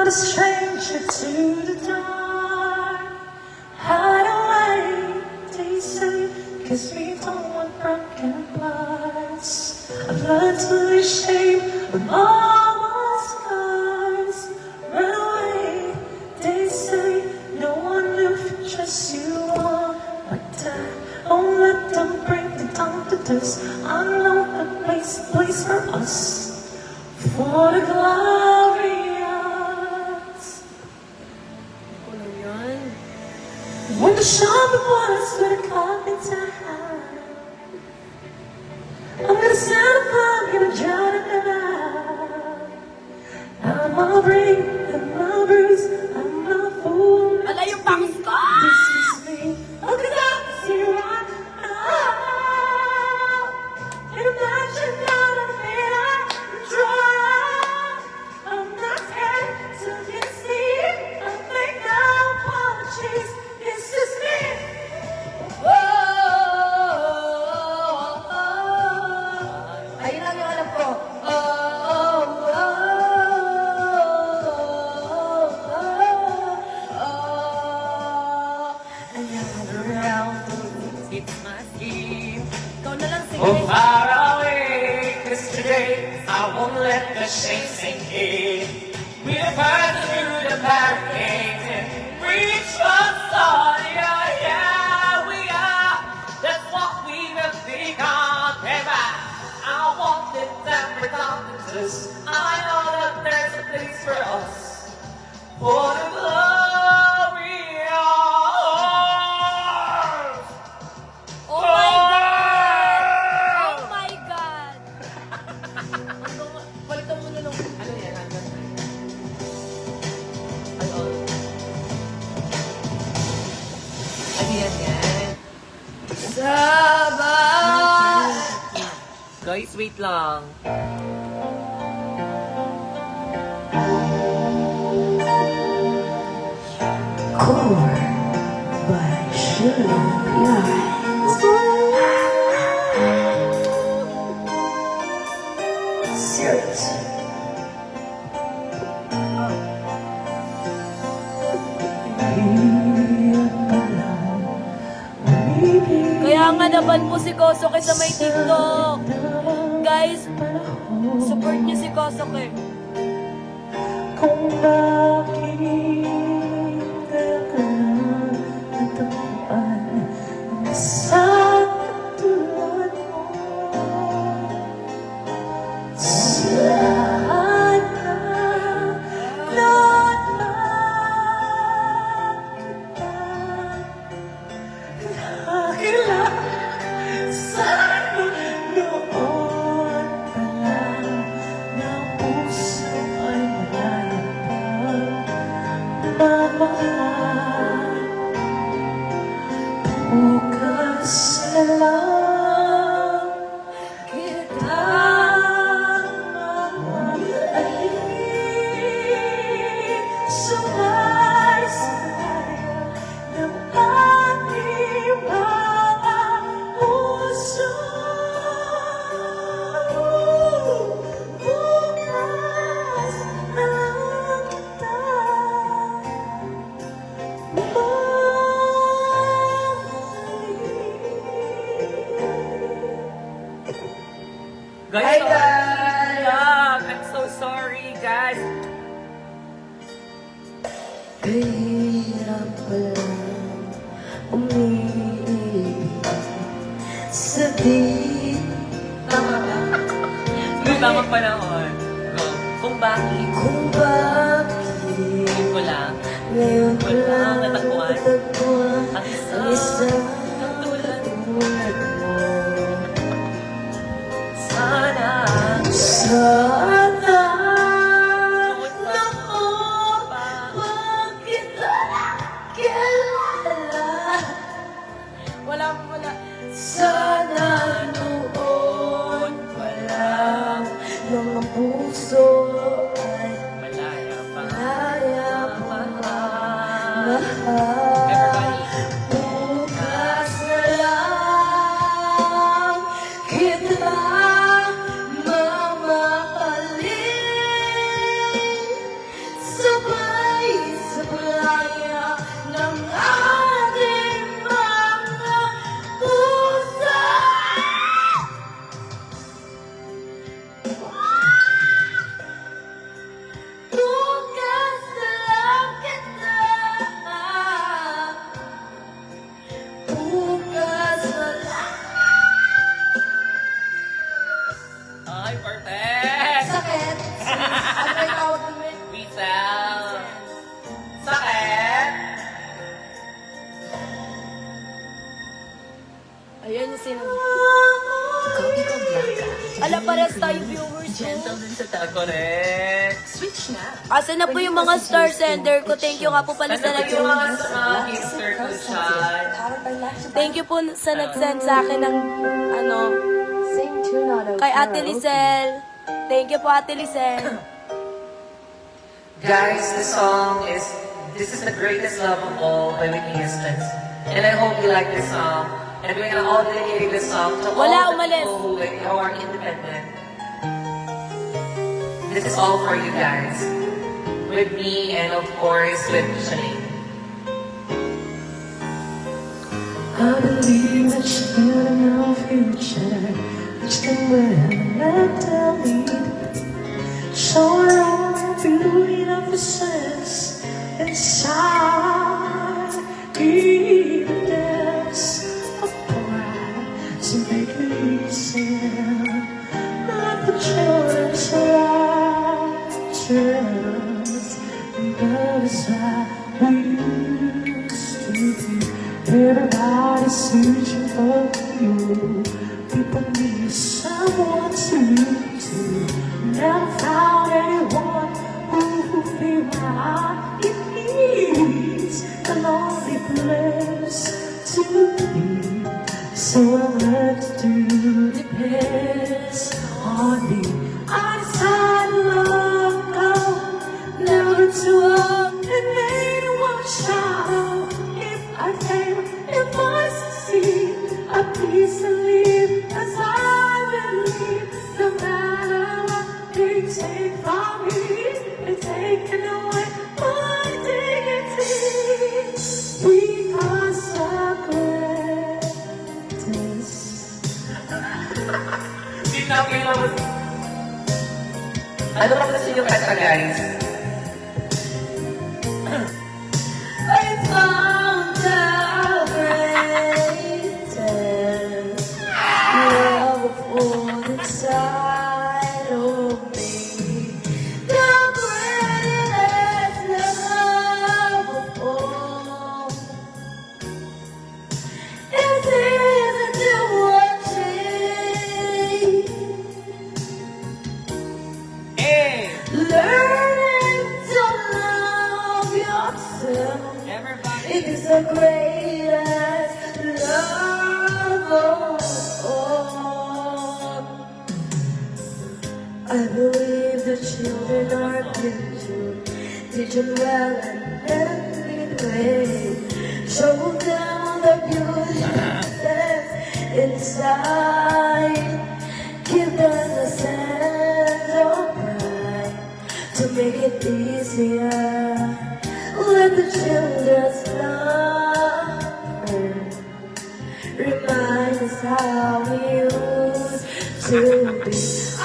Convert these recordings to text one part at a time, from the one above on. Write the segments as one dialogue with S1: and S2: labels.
S1: not a stranger to the dark. Hide away, they say, kiss me don't want broken hearts. I've learned to lose shame of all my scars. Run away, they say, no one will just you are like that. Don't let them bring it down to this. I know a place for us. For the glorious. When the shining waters gonna come into hand, I'm gonna stand up, I'm gonna drown in the night. I'm a ring, I'm a bruise, I'm a fool.
S2: Ala yung bangs ko!
S1: This is me. Look at that, see right now. And imagine that I'm made of dry. I'm not scared to get see. I make no apologies. It's just me.
S2: Ayun lang yung alam ko.
S1: It's my scheme.
S2: Ikaw na lang, sige.
S1: Oh, far away, 'cause today I won't let the shame sink in. We'll burn through the barricades and reach for the yeah, yeah, we are. That's what we will become. Ever. I want it that without this. I know that there's a place for us. For the glory of
S2: Oh my God! Oh my God! Balikan mo na lang.
S1: ano yan? Ano? Ano yan?
S2: Sabay!
S1: Guys, wait lang. Core by Sugar Serious.
S2: Kaya nga naban po si Kosoke sa may TikTok. Guys, support niyo si Kosoke.
S1: Kung nakita ka natagpuan sa katulad mo, sana naman kita nakilala. Sana noon pa lang ng puso ay malayo pa mamahal. Bukas na lang kita mamahalin. Sumaysay ng ating mga puso. Bukas na lang kita
S2: Hi,
S1: guys! I'm so sorry, guys.
S3: Kahirap pala umiibig sa di
S1: Tama ba? May tamang panahon. Kung bakit,
S3: kung bakit
S1: yun ko lang.
S3: ngayon ko lang
S1: Natagpuan.
S3: natagpuan
S1: Ang
S3: ang isang
S1: katulad
S3: tulad mo.
S1: sana.
S3: Sana
S1: Noon pa.
S3: wag kita kilala.
S2: Wala.
S3: Sana noon pa lang ng puso ay
S1: Malaya pa.
S3: kaya mahal.
S1: Everybody.
S3: Bukas na lang kita mamahalin. Sabay Ay, perfect!
S2: Sakit. Ano ba yung tawag mo?
S3: Whistle! Sakit!
S2: Ayan yung sinabi.
S3: Ikaw, Blanca.
S2: Ala, pares tayo viewers ko.
S3: Gentle dun sa correct. Switch na.
S2: Asan na po yung mga star sender ko? Thank you nga po pala sa
S3: Ano yung mga
S2: nag-
S3: gangster ko dyan?
S2: Thank you po sa nag-send sa akin ng ano, kay Ate Lisel. Thank you po, Ate Lisel.
S3: Guys, this is the greatest love of all by Whitney Houston. And I hope you like this song. And we're gonna all dedicate this song to
S2: Wala,
S3: all the
S2: umalis.
S3: people who are independent. This is all for you guys. With me and of course with Shanae.
S1: I believe that you're building your future, which can well tell me. Show all the beauty of the sense inside. Even depths of pride, so make it easy. Let the children's righteous love is like we used to be. Everybody's searching for you. People need someone to look to. Never found anyone who feel like it needs a lonely place to be. So I learned to depends on me. I decided long ago never to walk in anyone's shadow. If I fail, if I succeed, I peace and live as I believe. No matter what they take from me, they're taking away my dignity. Because of greatness.
S3: Hindi na kailangan. Ano ba kasi yung kanta, guys?
S2: I found out greatest love of all inside of me. The greatest love of all. It's easy to achieve.
S3: Hey!
S2: Learning to love yourself.
S3: Everybody!
S2: It is the greatest love of all. I believe the children are future. Teach them well and lead the way. Show them the beauty that's inside. Give them a sense of pride to make it easier. Let the children's laughter remind us how we used to be.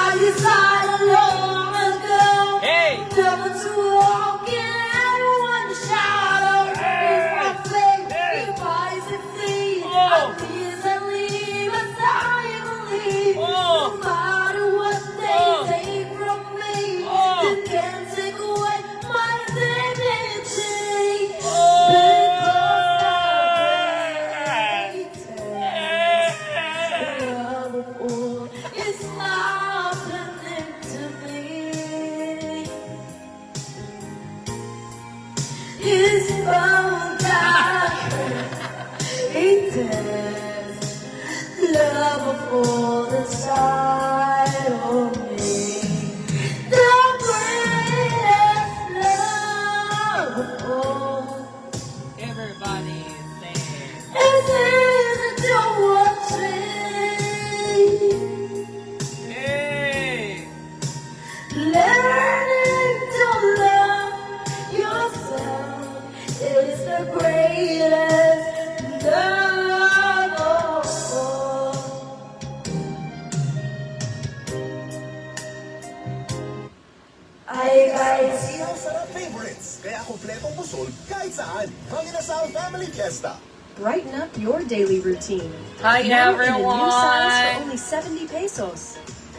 S2: I decided long ago never to walk in anyone's shadow. If I fail, if I succeed, at least I leave as I believe. No matter what they take from me, they can't take away my dignity. Because the love of all is happening to me. It's found out greatest love of all inside of me. The greatest love of all.
S3: Everybody sing.
S2: It's easy to achieve.
S3: Hey!
S2: Learning to love yourself is the greatest love of all. Hi guys!
S4: Ihaw sarap favorites, kaya kompletong busog kahit saan. Ang Inasal Family Fiesta.
S5: Brighten up your daily routine.
S3: Hi
S5: Now in a new size for
S3: everyone!
S5: only 70 pesos.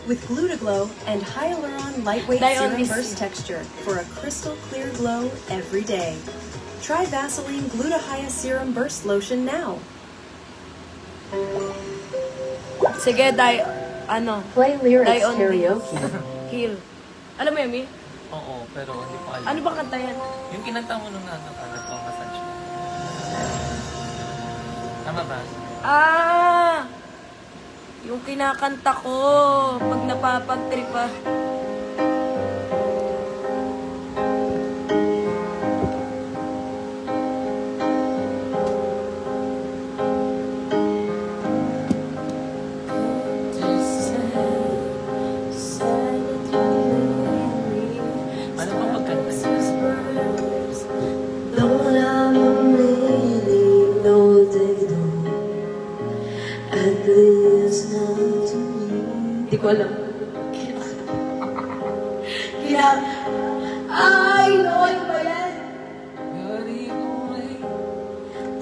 S5: with Glutaglow and Hyaluron Lightweight
S2: Dion
S5: Serum
S2: is-
S5: Burst Texture for a crystal clear glow every day. Try Vaseline Glutahya Serum Burst Lotion now.
S2: Sige,
S1: Play lyrics
S2: Dion
S1: karaoke.
S2: Heal. Alam mo yun, Mi?
S3: Oo, pero hindi ko alam.
S2: Ano ba kanta yan?
S3: Yung kinanta mo nung nagpamassage ka. Tama ba?
S2: Yung kinakanta ko pag napapagtripa.
S3: Ano bang magkanta?
S1: Though I'm really know they don't, at least not to me. Di ko alam.
S2: Ay, noon ba yan?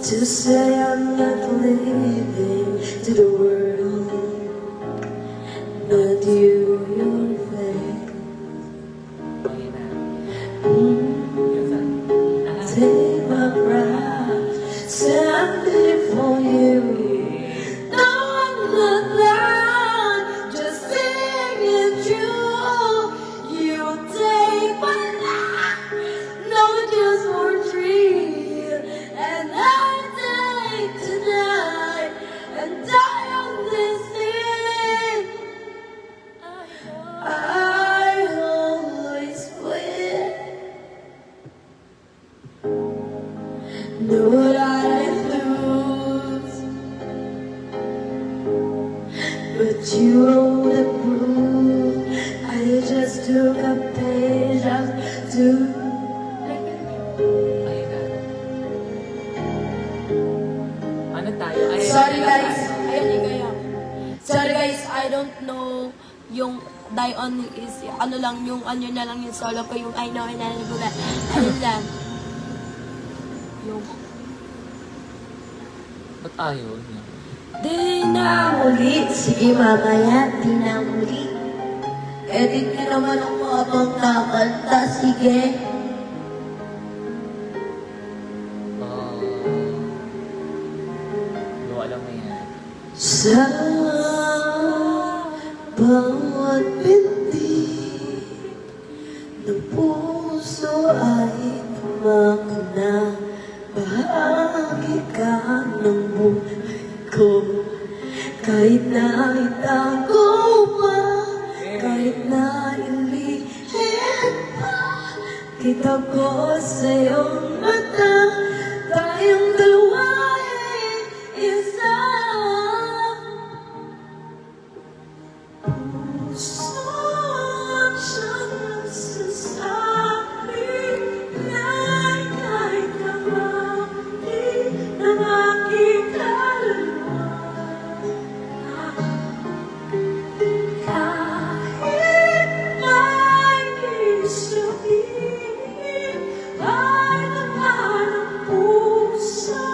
S1: To say I'm not living to the world, not you, your face. Take my breath, say I'm for you. No, I'm not blind, just singing true. You take my life, no, just for free. And I take tonight and die on this thing. I always win. Know what I lose, but you own the proof. I just took a page out to.
S3: Ano tayo?
S2: Sorry guys. Ayan, Igaya. Sorry guys, I don't know yung Dion is, ano lang, yung ano na lang yung solo ko, yung I know, and I know that. Ayun lang. Yung,
S3: Ba't ayaw niya?
S1: Di na muli, sige mamaya, di na muli. Edit nyo naman ang mga bang kakanta, sige.
S3: No, alam mo yan.
S1: Sa bawat binti ng puso ay tumako na bahagi ka ng buhay ko. Kahit na itago pa, kahit na ilihim pa, kita ko sa iyong mata, tayong dalawa ay isa. Puso ang siyang nagsasabi na ika'y kamali ng aking kaluluwa. Kahit may sabihin ay naman ang puso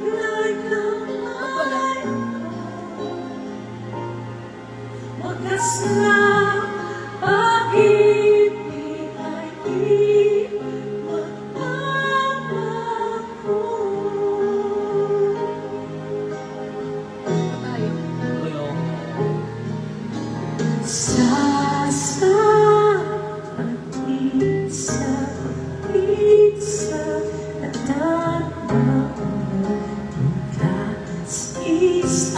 S1: na ika'y wagas na pag-ibig ay di magbabago. Isa at tama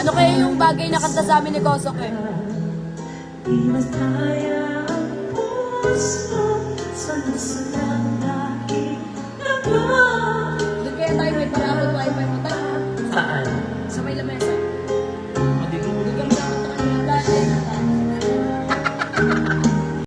S2: ano kaya yung bagay na kanta sa amin ni Kosok eh?
S1: di mas kaya